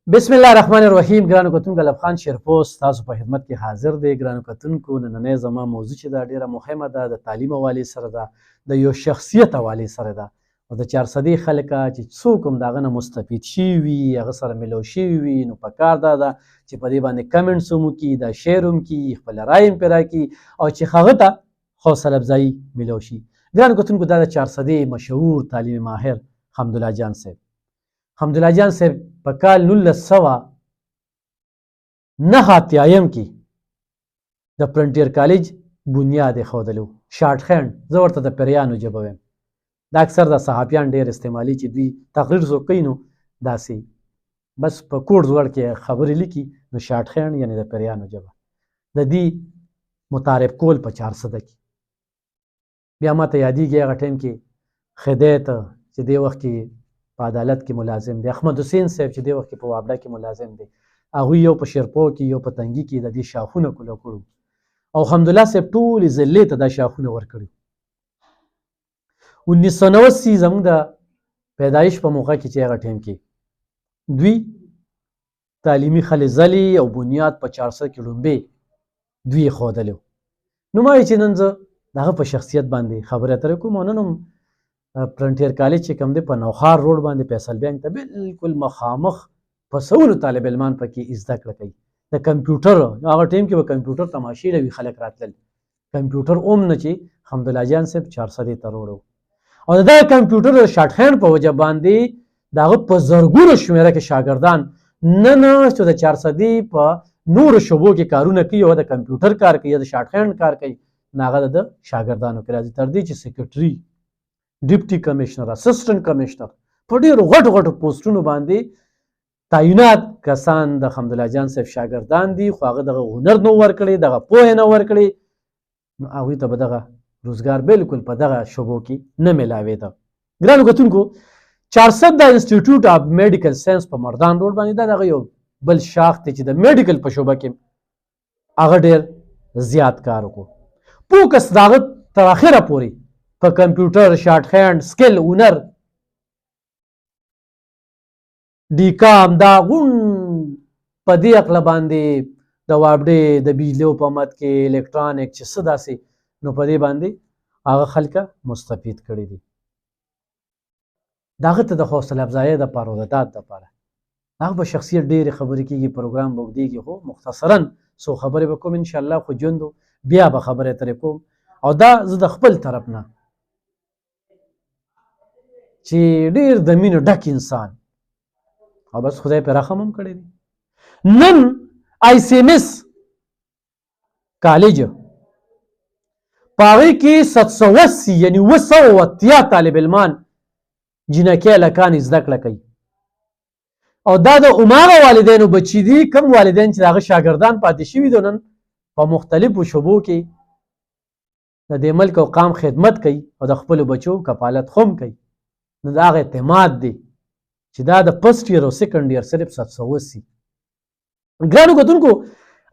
بسم الله الرحمن الرحیم. ګرانو کتونکو لب خان شیرپوست تاسو په خدمت کې حاضر دی. ګرانو کتونکو نننۍ زما موضوع چې دا ډیره مهمه ده، د تعلیم حوالې سره ده، د یو شخصیت حوالې سره ده او د 400 خلک چې څوک هم د هغه نه مستفید شوي وي، هغه سره ملو شوي وي، نو پکار دا ده چې په دې باندې کمنټس هم وکړي، دا شیر هم کړي، خپل رای هم پرې راکړي او چې هغه ته حوصله افزایي ملو شي. ګرانو کتونکو دا د 400 مشهور تعلیم ماهر حمدالله جان صاحب. حمدالله جان صاحب په کال 1989 کې د فرنټیر کالج بنیاد ایښودلو. شارټ هینډ زه ورته د پیریانو ژبه وایم، دا اکثر د صحافیان ډېر استعمالي چې دوی تقریر څوک کوي نو داسې بس په کوډ زوړ کې خبرې لیکي، نو شارټ هینډ یعنې د پیریانو ژبه د دې متعارف کول په 400 کې. بیا ماته یادېږي هغه ټایم کې خدیت چې دې وخت کې په عدالت کې ملازم دی، احمد حسین صاحب چې دې وخت کې په وابډه کې ملازم دی، هغوی یو په شیرپو کې یو په تنګي کې د دې شاخونه کلو کړو او حمدالله صاحب ټولې ضلعې ته دا شاخونه ورکړي. 1990 زموږ د پیدایش په موقع کې چې هغه ټایم کې دوی تعلیمي خلې ځلې او بنیاد په 400 کې لومبې دوی ښودلو. نو ما وایي چې نن زه د هغه په شخصیت باندې خبرې اترې کوم او نن هم فرنټیر کالج چې کوم دی په نوخار روډ باندې فیصل بینک ته بالکل مخامخ په سلو طالب علمان پکې زده کړه کوي. د کمپیوټر هغه ټایم کې به کمپیوټر تماشې لوي خلک راتلل، کمپیوټر اوم نه چې حمدالله جان صاحب 400 ته روړو او د دغه کمپیوټر د شارټ هینډ په وجه باندې د هغه په زرګونو شمېره کې شاګردان نن چې د 400 په نورو شعبو کې کارونه کوي او د کمپیوټر کار کوي یا د شارټ هینډ کار کوي، نو هغه د شاګردانو کې راځي تر دې چې سیکرټري، ډیپټي کمشنر، اسسټنټ کمشنر په ډېرو غټو غټو پوسټونو باندې تعینات کسان د حمدالله جان صاحب شاګردان دي، خو هغه دغه هنر نه ورکړی، دغه پوهه نه ورکړی، نو هغوی ته به دغه روزګار بالکل په دغه شعبو کې نه میلاوېده. ګرانو کتونکو 400 د انسټیټیوټ اف میډیکل ساینس په مردان روډ باندې دا دغه یو بل شاخ دی چې د میډیکل په شعبه کې هغه ډېر زیات کار وکړو. فوکس د هغه تر اخره پورې په کمپیوټر، شارټ هینډ، سکل، هنر، ډیکام دا غون په دې عقله باندې د وابډې د بجلیو په مد کې الکترانیک چې څه داسې نو په دې باندې هغه خلکه مستفید کړي دي. د هغه ته د حوصله افزایۍ دپاره او د داد دپاره هغه به شخصیت ډېرې خبرې کېږي، پروګرام به اوږدېږي، خو مختصرا څو خبرې به کوم انشاءالله، خو ژوند بیا به خبرې اترې کوم او دا زه د خپل طرف نه چې ډېر د مینې ډک انسان او بس خدای پې رحم هم کړی دی. نن آی سی ایم ایس کالج په هغې کې 780 یعنې 280 طالب علمان جنکۍ هلکان زده کړه کوي او دا د هماغه والدینو بچي دي کوم والدین چې د هغه شاګردان پاتې شوي دي نن په مختلفو شعبو کې د دې ملک او قام خدمت کوي او د خپلو بچو کفالت خو هم کوي. نو د هغه اعتماد دی چې دا د فرسټ ایئر او سیکنډ ایئر صرف 780. ګرانو کتونکو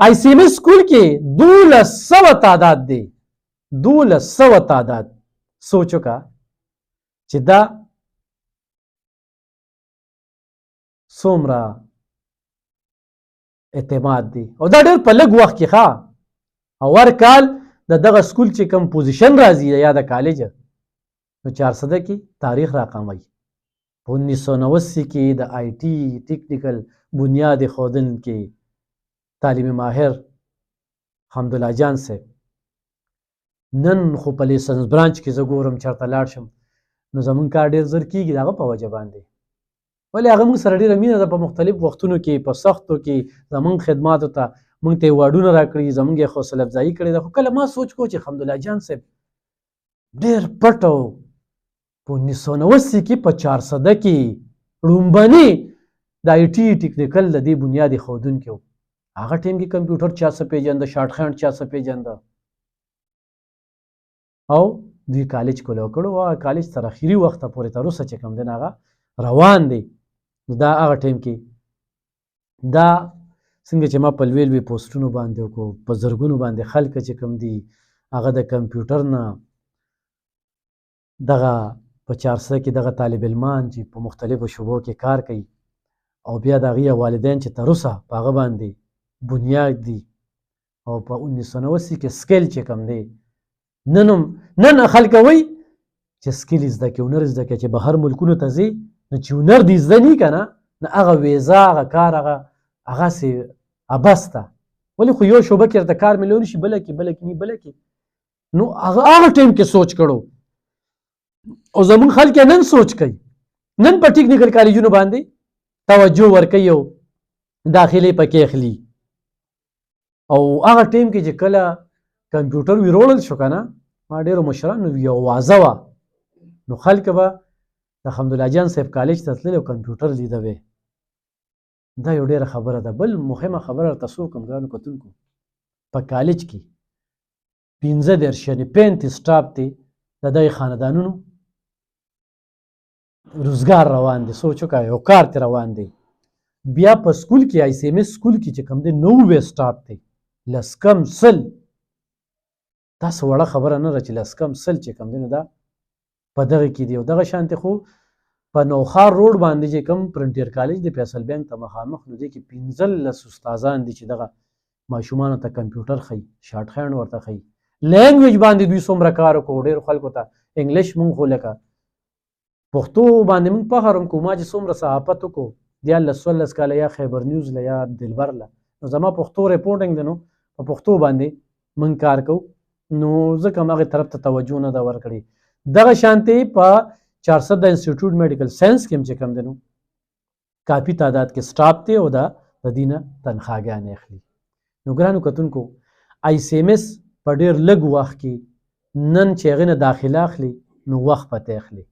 آی سی ایم ایس سکول کې 1200 تعداد دی، 1200 تعداد. سوچو کا چې دا څومره اعتماد دی او دا ډېر په لږ وخت کې ښه او هر کال د دغه سکول چې کوم پوزیشن راځي یا د کالج نو 400 کې تاریخ راقاموي. په 1989 کې د آی ټي ټیکنیکل بنیاد ایښودونکي تعلیم ماهر حمدالله جان صاحب نن خو په لیسنس برانچ کې زه ګورم چېرته لاړ شم نو زموږ کار ډېر زر کېږي د هغه په وجه باندې، ولې هغه موږ سره ډېره مینه ده. په مختلفو وختونو کې په سختو کې زموږ خدماتو ته موږ ته ایوارډونه راکړي، زموږ یې حوصله افزایي کړې ده. خو کله ما سوچ کو چې حمدالله جان صاحب ډېر پټ او په 1989 کې په 400 کې لومبني د آی ټي ټیکنیکل د دې بنیاد ایښودونکی و. هغه ټایم کې کمپیوټر چا څه پېژنده، شارټ هینډ چا څه پېژنده او دوی کالج کولو کړو او کالج تر اخري وخته پورې تر اوسه چې کوم دی هغه روان دی. دا هغه ټایم کې دا څنګه چې ما په لوی لوی پوسټونو باندې وکړو په زرګونو باندې خلک چې کوم دي هغه د کمپیوټر نه دغه په 400 کې دغه طالب علمان چې په مختلفو شعبو کې کار کوي او بیا د هغې والدین چې تر اوسه په هغه باندې بنیاد دي او په 1989 کې سکیل چې کوم دی نن خلک وایي چې سکیل زده کړي هنر زده کړي چې بهر ملکونو ته ځي نو چې هنر دې زده نه که نه هغه ویزا هغه کار هغسې عبث ده ولې خو یو شعبه کې درته کار میلیون شي بله کې نو هغه ټایم کې سوچ کړو او زمونږ خلک نن سوچ کوي نن په ټیکنیکل کالجونو باندې توجه ورکوي او داخلې پکې اخلي او هغه ټایم کې چې کله کمپیوټر ویروړل شو که نه ما ډېرو مشرانو یو وازه وه نو خلک به د حمدالله جان صاحب کالج ته تللي او کمپیوټر لیده وی دا یو ډېره خبره ده بل مهمه خبره درته څه وکړم ګرانو کتونکو په کالج کې 15 یعنې 35 سټاف دی د دغې خاندانونو روزګار روان دی سوچ وکړه یو کار ترې روان دی بیا په سکول کې آی سی ایم ایس سکول کې چې کوم دی 90 سټاف دی لس کم سل دا څه وړه خبره نه ده چې لس کم سل چې کوم دی نو دا په دغه کې دی او دغه شانتې خو په نوخار روډ باندې چې کوم پرنټیر کالج دی فیصل بینک ته مخامخ نو دی کې 15 استادان دي چې دغه ماشومانو ته کمپیوټر ښیي شارټ هینډ ورته ښیي لینګویج باندې دوی څومره کار وکړو ډېرو خلکو ته انګلیش مونږ خو لکه پښتو باندې مونږ فخر هم کوو ما چې څومره صحافت وکړو 14 کاله یا خیبر نیوز له یا دلبر له نو زما پښتو ریپورټینګ دی نو په پښتو باندې مونږ کار کوو نو ځکه هم هغې طرف ته توجه نه ده ورکړې دغه شانتې په 400 د انسټیټیوټ میډیکل ساینس کې هم چې کوم دی نو کافي تعداد کې سټاف دی او د دې نه تنخواګانې اخلي نو ګرانو کتونکو آی سی ایم ایس په ډېر لږ وخت کې نن چې هغې نه داخله اخلي نو وخت پته اخلي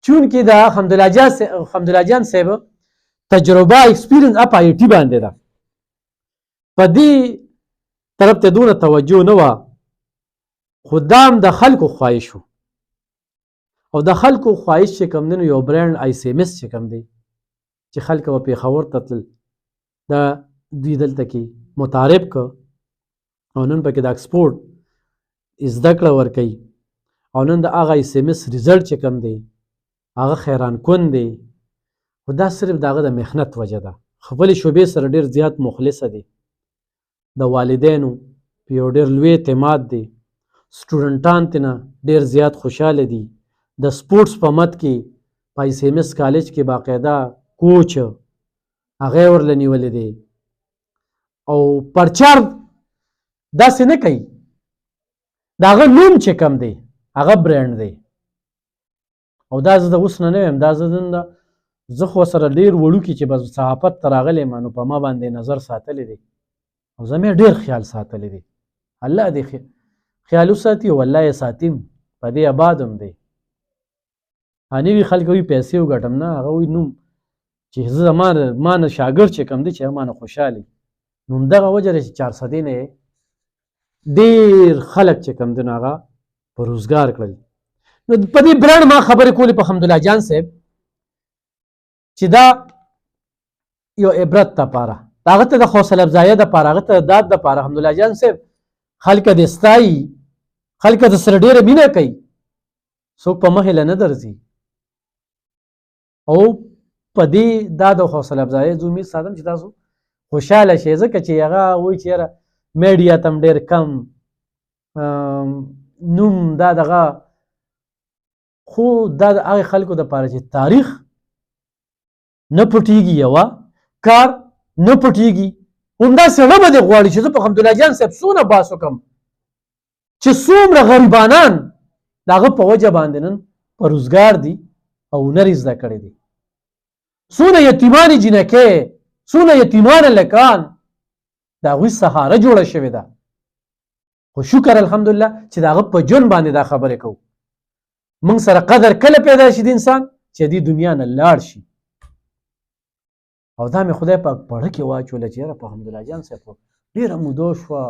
چونکې د حمدالله جان صاحب تجربه ایکسپیرینس په آی ټي باندې ده په دې طرف ته دونه توجه نه وه خو دا هم د خلکو خواهش و او د خلکو خواهش چې کوم دی نو یو برانډ آی سی ایم ایس چې کوم دی چې خلک به پېښور ته تلل دا دوی دلته کې متعارف که او نن پکې د اکسپورټ زده کړه ورکوي او نن د هغه آی سی ایم ایس ریزلټ چې کوم دی هغه حیران کن دی خو دا صرف د هغه د محنت وجه ده خپلې شعبې سره ډېر زیات مخلصه دی د والدینو په یو ډېر لوی اعتماد دی سټوډنټان ترې نه ډېر زیات خوشحاله دي د سپورټس په مد کې په آی سی ایم ایس کالج کې باقاعده کوچ هغه ورله نیولې دی او پرچار داسې نه کوي د هغه نوم چې کم دی هغه برانډ دی او دا زه د اوس نه یم دا زه خو سره ډېر وړوکي چې بس صحافت ته راغلی یم نو په ما باندې نظر ساتلی دی او زه مې ډېر خیال ساتلی دی الله دې خیال وساتي او الله یې ساتیم په دې آباد هم دی نوي خلک وایي پیسې وګټم نه هغه وایي نوم چې زه ما نه شاګرد چې کوم دی چې هغه ما نه خوشحالي نو همدغه وجه ده چې 400 نه ډېر خلک چې کوم دی نو هغه په روزګار کړل نو په دې برانډ ما خبرې کولې په حمدالله جان صاحب چې دا یو عبرت دپاره هغه ته د حوصله افزایۍ دپاره هغه ته د داد دپاره حمدالله جان صاحب خلک دې ستایي خلک د سره ډېره مینه کوي څوک په مخې له نه درځي او په دې دا د حوصله افزایۍ زه امید ساتم چې تاسو خوشحاله شئ ځکه چې هغه وایي چې یاره میډیا ته هم ډېر کم نوم دا دغه خو دا د هغې خلکو دپاره چې تاریخ نه پټېږي یوه کار نه پټېږي همداسې زړه به دې غواړي چې زه په حمدالله جان صاحب څونه باس وکړم چې څومره غریبانان د هغه په وجه باندې نن په روزګار دي او هنر یې زده کړی دی څونه یتیمانې جینکې څونه یتیمانه لکان د هغوی سهاره جوړه شوې ده خو شکر الحمدلله چې د هغه په ژوند باندې دا خبرې کوو موږ سره قدر کله پیدا شي د انسان چې دې دنیا نه لاړ شي او دا مې خدای پاک پړه کې واچوله چې یاره په حمدالله جان صاحب ډېره موده شوه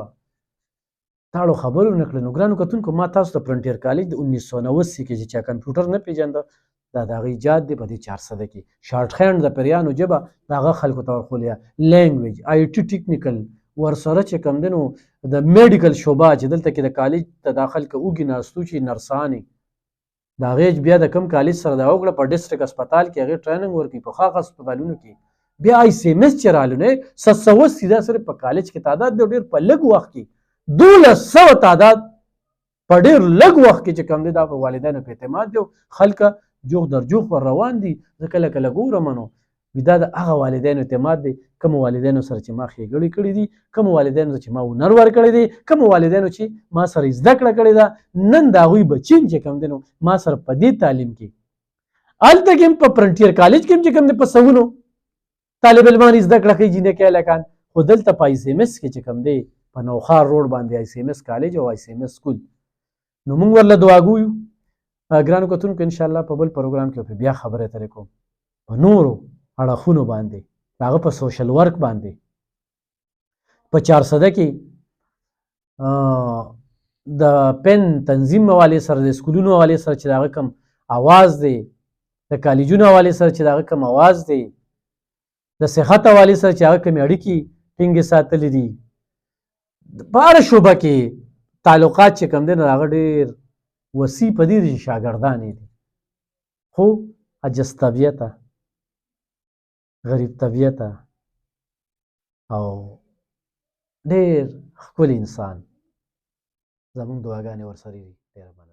تاړو خبرو نه کړې نو ګرانو کتونکو ما تاسو ته پرنټیر کالج د 1989 کې چې چا کمپیوټر نه پېژانده دا د هغه ایجاد دی په دې 400 کې شارټ هینډ د پیریانو ژبه د هغه خلکو ته ورښولې لینګویج آی ټي ټیکنیکل ورسره چې کوم دی نو د میډیکل شعبه چې دلته کې د کالج ته داخل که اوږې ناستو چې نرسانې د هغې بیا د کوم کالج سره دعوه وکړه په ډسټرک هسپتال کې هغې ټریننګ ورکوي په ښاغ هسپتالونو کې بیا آی سی ایم ایس چې رالو نه 780 دا صرف په کالج کې تعداد دی ډېر په لږ وخت کې 1200 تعداد په ډېر لږ وخت کې چې کوم دی دا په والدینو په اعتماد دی خلک جوخ در جوخ ور روان دي زه کله کله ګورم نو دا د هغه والدینو اعتماد دی کوم والدینو سره چې ما ښېګړې کړي دي کوم والدینو چې ما هنر ورکړی دی کوم والدینو چې ما سره زده کړه کړې ده نن د هغوی بچي چې کوم دی نو ما سره په دې تعلیم کې هلته کې هم په فرنټیر کالج کې هم چې کوم دی په سوونو طالب علمان زده کړه کوي جینکۍ هلکان خو دلته په آی سی ایم ایس کې چې کوم دی په نوښار روډ باندې آی سی ایم ایس کالج او آی سی ایم ایس سکول نو موږ ورله دعاګو یو ګرانو کتونکو انشاءالله په بل پروګرام کې بیا خبرې اترې کوم په نورو اړخونو باندې هغه په سوشل ورک باندې په 400 کې د پن تنظیم حوالې سره د سکولونو حوالې سره چې هغه کم اواز دی د کالجونو حوالې سره چې هغه کم اواز دی د صحت حوالې سره چې هغه کم اړیکې ټینګې ساتلې دي په هره شعبه کې تعلقات چې کم دی نو هغه ډېر وسیع په دې چې شاګردان دي خو عجز طبیعته غریب طبیعته او ډېر ښکلی انسان زموږ دعاګانې ورسره دي ډېره مننه